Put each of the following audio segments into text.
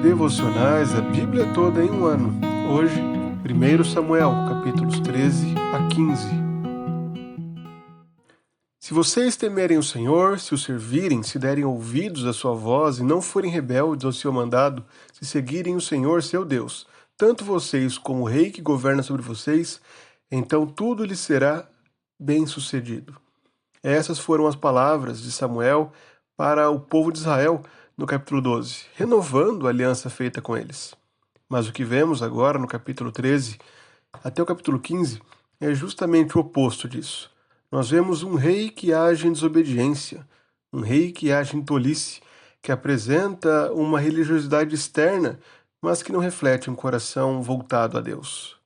devocionais, a Bíblia toda em um ano. Hoje, 1 Samuel, capítulos 13 a 15. Se vocês temerem o Senhor, se o servirem, se derem ouvidos à sua voz e não forem rebeldes ao seu mandado, se seguirem o Senhor, seu Deus, tanto vocês como o rei que governa sobre vocês, então tudo lhes será bem-sucedido. Essas foram as palavras de Samuel para o povo de Israel no capítulo 12, renovando a aliança feita com eles. Mas o que vemos agora no capítulo 13 até o capítulo 15 é justamente o oposto disso. Nós vemos um rei que age em desobediência, um rei que age em tolice, que apresenta uma religiosidade externa, mas que não reflete um coração voltado a Deus.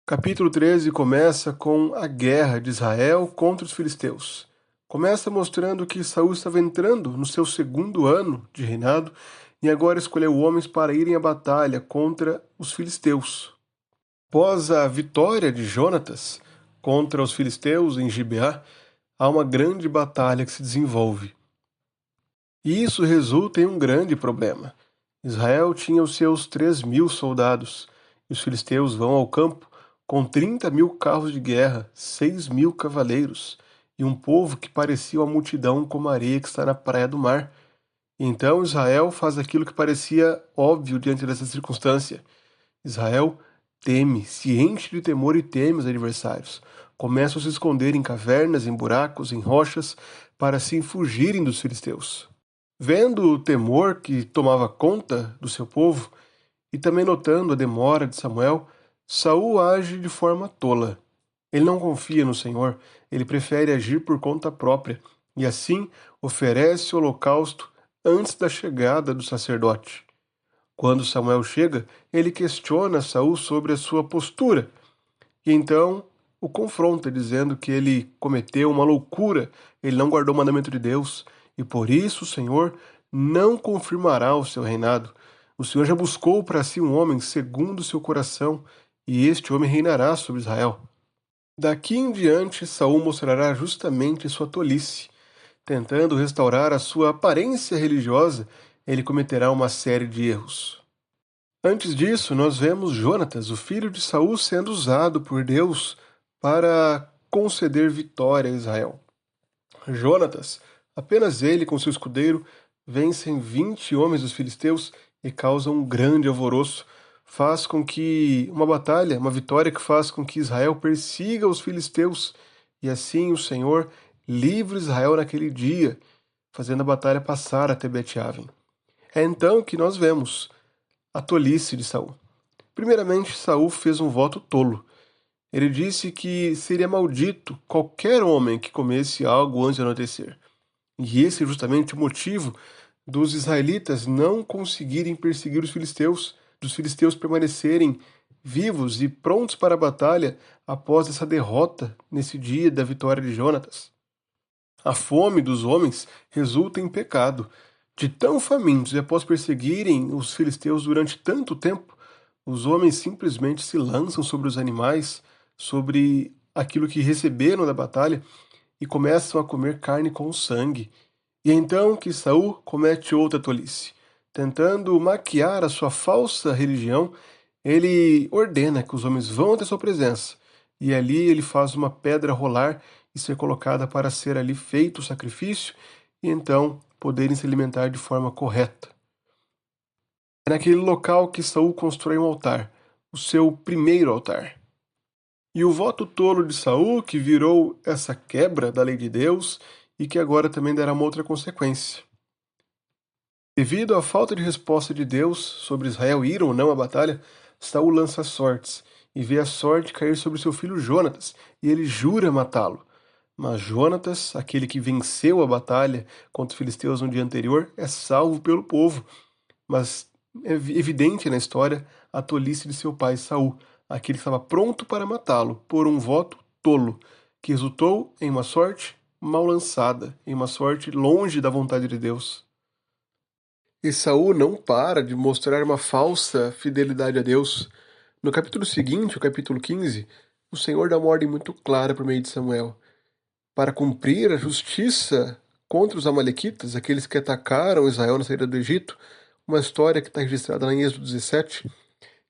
O capítulo 13 começa com a guerra de Israel contra os filisteus. Começa mostrando que Saul estava entrando no seu segundo ano de reinado e agora escolheu homens para irem à batalha contra os filisteus. Após a vitória de Jonatas contra os filisteus em Gibeá, há uma grande batalha que se desenvolve. E isso resulta em um grande problema. Israel tinha os seus 3.000 soldados e os filisteus vão ao campo com 30.000 carros de guerra, 6.000 cavaleiros e um povo que parecia uma multidão como a areia que está na praia do mar. Então Israel faz aquilo que parecia óbvio diante dessa circunstância. Israel teme, se enche de temor e teme os adversários. Começam a se esconder em cavernas, em buracos, em rochas, para assim fugirem dos filisteus. Vendo o temor que tomava conta do seu povo, e também notando a demora de Samuel, Saul age de forma tola. Ele não confia no Senhor, ele prefere agir por conta própria, e assim oferece o holocausto antes da chegada do sacerdote. Quando Samuel chega, ele questiona Saul sobre a sua postura, e então o confronta, dizendo que ele cometeu uma loucura, ele não guardou o mandamento de Deus, e por isso o Senhor não confirmará o seu reinado. O Senhor já buscou para si um homem segundo o seu coração, e este homem reinará sobre Israel. Daqui em diante, Saul mostrará justamente sua tolice. Tentando restaurar a sua aparência religiosa, ele cometerá uma série de erros. Antes disso, nós vemos Jonatas, o filho de Saul, sendo usado por Deus para conceder vitória a Israel. Jonatas, apenas ele com seu escudeiro, vencem 20 homens dos filisteus e causam um grande alvoroço. Faz com que uma vitória que faz com que Israel persiga os filisteus, e assim o Senhor livre Israel naquele dia, fazendo a batalha passar até Bet-Aven. É então que nós vemos a tolice de Saul. Primeiramente, Saul fez um voto tolo. Ele disse que seria maldito qualquer homem que comesse algo antes de anoitecer. E esse é justamente o motivo dos israelitas não conseguirem perseguir os filisteus, dos filisteus permanecerem vivos e prontos para a batalha após essa derrota nesse dia da vitória de Jonatas. A fome dos homens resulta em pecado. De tão famintos e após perseguirem os filisteus durante tanto tempo, os homens simplesmente se lançam sobre os animais, sobre aquilo que receberam da batalha e começam a comer carne com sangue. E é então que Saul comete outra tolice. Tentando maquiar a sua falsa religião, ele ordena que os homens vão até sua presença, e ali ele faz uma pedra rolar e ser colocada para ser ali feito o sacrifício, e então poderem se alimentar de forma correta. É naquele local que Saul constrói um altar, o seu primeiro altar. E o voto tolo de Saul, que virou essa quebra da lei de Deus, e que agora também dará uma outra consequência. Devido à falta de resposta de Deus sobre Israel ir ou não à batalha, Saul lança sortes e vê a sorte cair sobre seu filho Jonatas, e ele jura matá-lo. Mas Jonatas, aquele que venceu a batalha contra os filisteus no dia anterior, é salvo pelo povo. Mas é evidente na história a tolice de seu pai Saul, aquele que estava pronto para matá-lo por um voto tolo, que resultou em uma sorte mal lançada, em uma sorte longe da vontade de Deus. E Saul não para de mostrar uma falsa fidelidade a Deus. No capítulo seguinte, o capítulo 15, o Senhor dá uma ordem muito clara por meio de Samuel. Para cumprir a justiça contra os amalequitas, aqueles que atacaram Israel na saída do Egito, uma história que está registrada lá em Êxodo 17.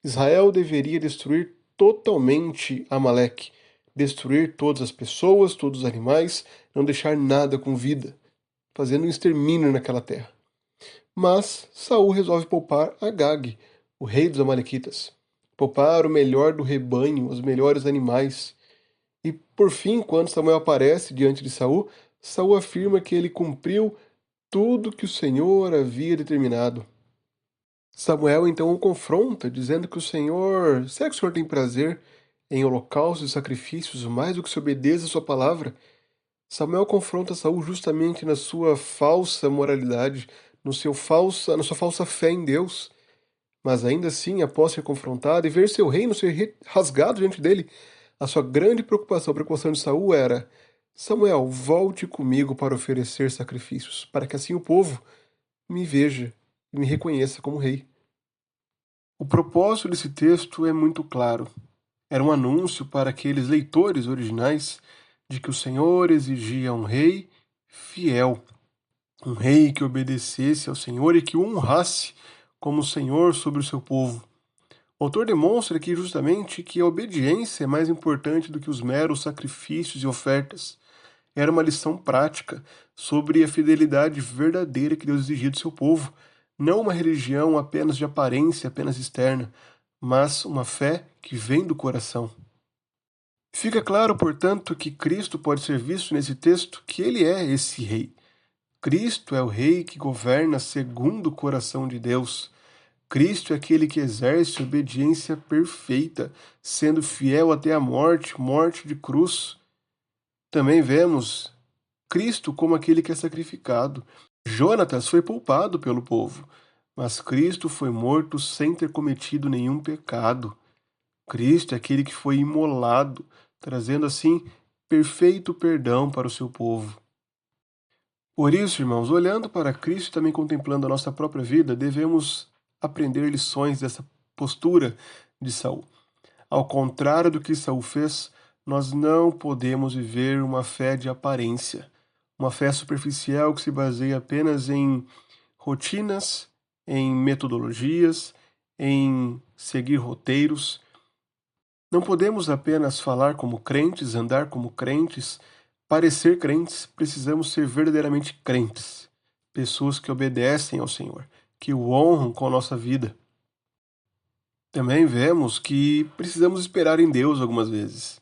Israel deveria destruir totalmente Amaleque, destruir todas as pessoas, todos os animais, não deixar nada com vida, fazendo um extermínio naquela terra. Mas Saul resolve poupar Agag, o rei dos amalequitas, poupar o melhor do rebanho, os melhores animais. E por fim, quando Samuel aparece diante de Saul, Saul afirma que ele cumpriu tudo que o Senhor havia determinado. Samuel então o confronta, dizendo que será que o Senhor tem prazer em holocaustos e sacrifícios mais do que se obedeça a sua palavra? Samuel confronta Saul justamente na sua falsa moralidade, na sua falsa fé em Deus. Mas ainda assim, após ser confrontado e ver seu reino ser rasgado diante dele, a sua grande preocupação, a preocupação de Saul era: Samuel, volte comigo para oferecer sacrifícios, para que assim o povo me veja e me reconheça como rei. O propósito desse texto é muito claro. Era um anúncio para aqueles leitores originais de que o Senhor exigia um rei fiel, um rei que obedecesse ao Senhor e que o honrasse como Senhor sobre o seu povo. O autor demonstra aqui justamente que a obediência é mais importante do que os meros sacrifícios e ofertas. Era uma lição prática sobre a fidelidade verdadeira que Deus exigia do seu povo, não uma religião apenas de aparência, apenas externa, mas uma fé que vem do coração. Fica claro, portanto, que Cristo pode ser visto nesse texto que ele é esse rei. Cristo é o rei que governa segundo o coração de Deus. Cristo é aquele que exerce obediência perfeita, sendo fiel até a morte, morte de cruz. Também vemos Cristo como aquele que é sacrificado. Jonatas foi poupado pelo povo, mas Cristo foi morto sem ter cometido nenhum pecado. Cristo é aquele que foi imolado, trazendo assim perfeito perdão para o seu povo. Por isso, irmãos, olhando para Cristo e também contemplando a nossa própria vida, devemos aprender lições dessa postura de Saul. Ao contrário do que Saul fez, nós não podemos viver uma fé de aparência, uma fé superficial que se baseia apenas em rotinas, em metodologias, em seguir roteiros. Não podemos apenas falar como crentes, andar como crentes, parecer crentes, precisamos ser verdadeiramente crentes, pessoas que obedecem ao Senhor, que o honram com a nossa vida. Também vemos que precisamos esperar em Deus algumas vezes.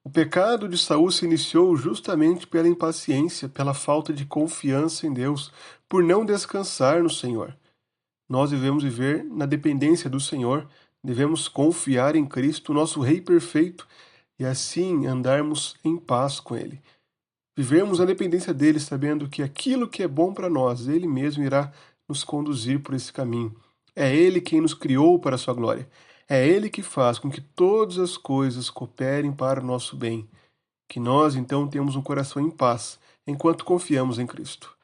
O pecado de Saul se iniciou justamente pela impaciência, pela falta de confiança em Deus, por não descansar no Senhor. Nós devemos viver na dependência do Senhor, devemos confiar em Cristo, nosso Rei perfeito, e assim andarmos em paz com Ele. Vivemos na dependência dele, sabendo que aquilo que é bom para nós, Ele mesmo irá nos conduzir por esse caminho. É Ele quem nos criou para a sua glória. É Ele que faz com que todas as coisas cooperem para o nosso bem. Que nós, então, tenhamos um coração em paz, enquanto confiamos em Cristo.